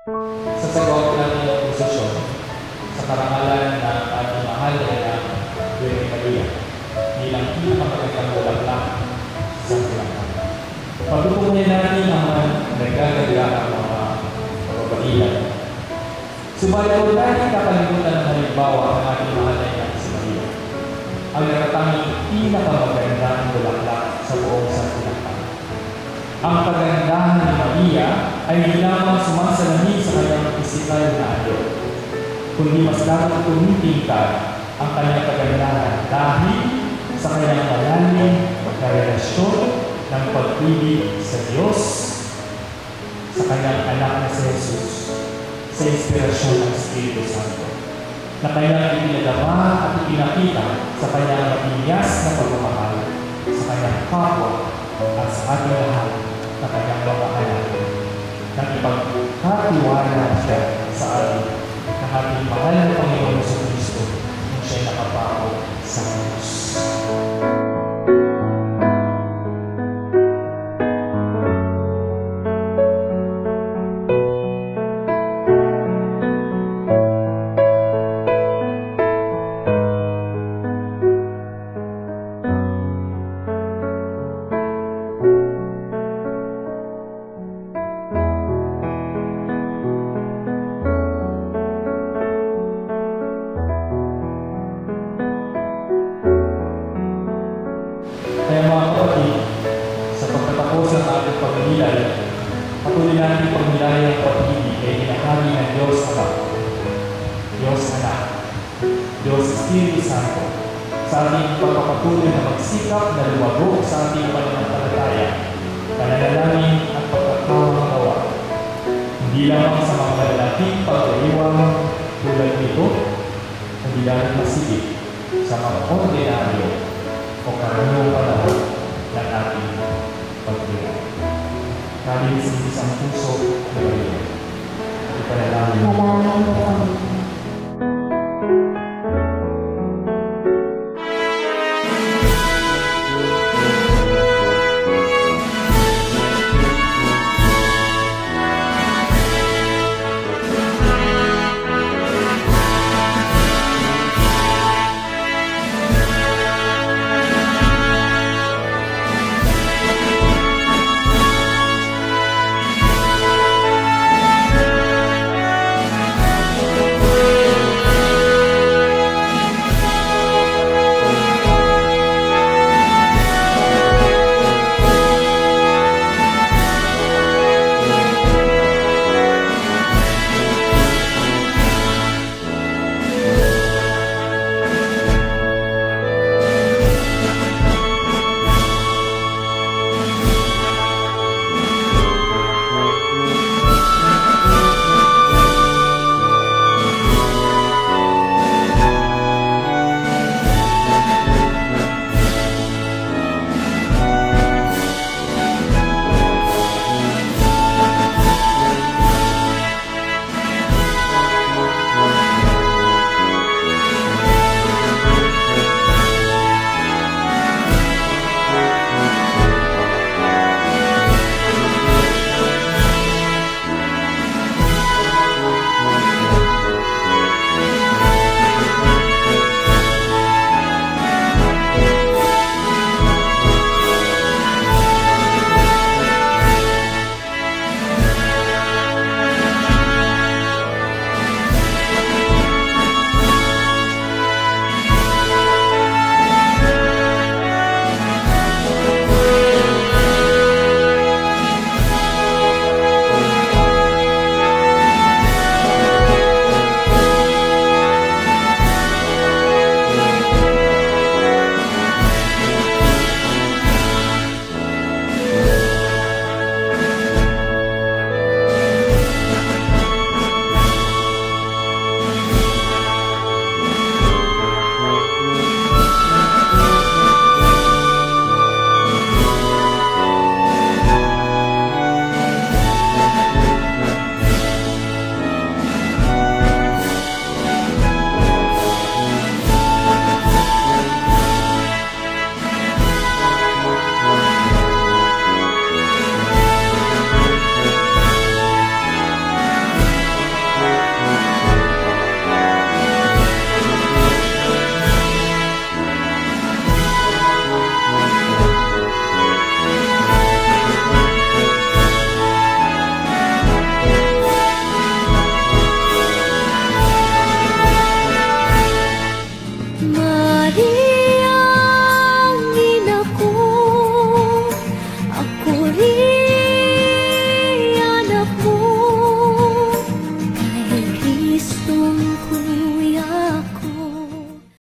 Sa sagawang natin ng posisyon sa karangalan ng ating mahal na Birhen Maria bilang pinakamagandang bulaklak sa Bulacan. Pagtutunan natin ang mga nagagandang mga kababaihan. Subalit huwag natin kakalimutan ng halimbawa ng ating mahal na si Maria, ang natatanging pinakamagandang bulaklak sa buong sanlibutan. Ang kagandahan ni Maria ay hindi lamang sumasalamin sa kanyang pisikal na anyo, kundi mas dapat tumitingkad ang kanyang kagandahan dahil sa kanyang malalim na relasyon ng pag-ibig sa Diyos, sa kanyang anak na si Jesus, sa inspirasyon ng Espiritu Santo, na kanyang ipinadama at ipinakita sa kanyang matinyas na pagmamahal sa kanyang kapwa at sa ating lahat na kanyang mga anak, nang ipagkatiwala siya sa atin ng ating mahal na Panginoon sa Kristo nung siya'y nakapako sa krus. Kaya mga kapatid, sa pagtatapos ng ating pagmilay, patuloy natin pagmilay ang pag-ibig ay hinahagi ng Diyos Ama, Diyos Anak, Diyos Espiritu Santo, sa ating pagpapatuloy na magsikap na lumago sa ating pananampalataya, pananalangin at pagkakawang-gawa. Hindi lamang sa mga malalaking pag-iwang tulad nito, hindi lamang masigit sa mga ordinaryo o karaniwang panahon ng ating pagmilay. Kalinis sa isang puso na Maria. Ipanalangin.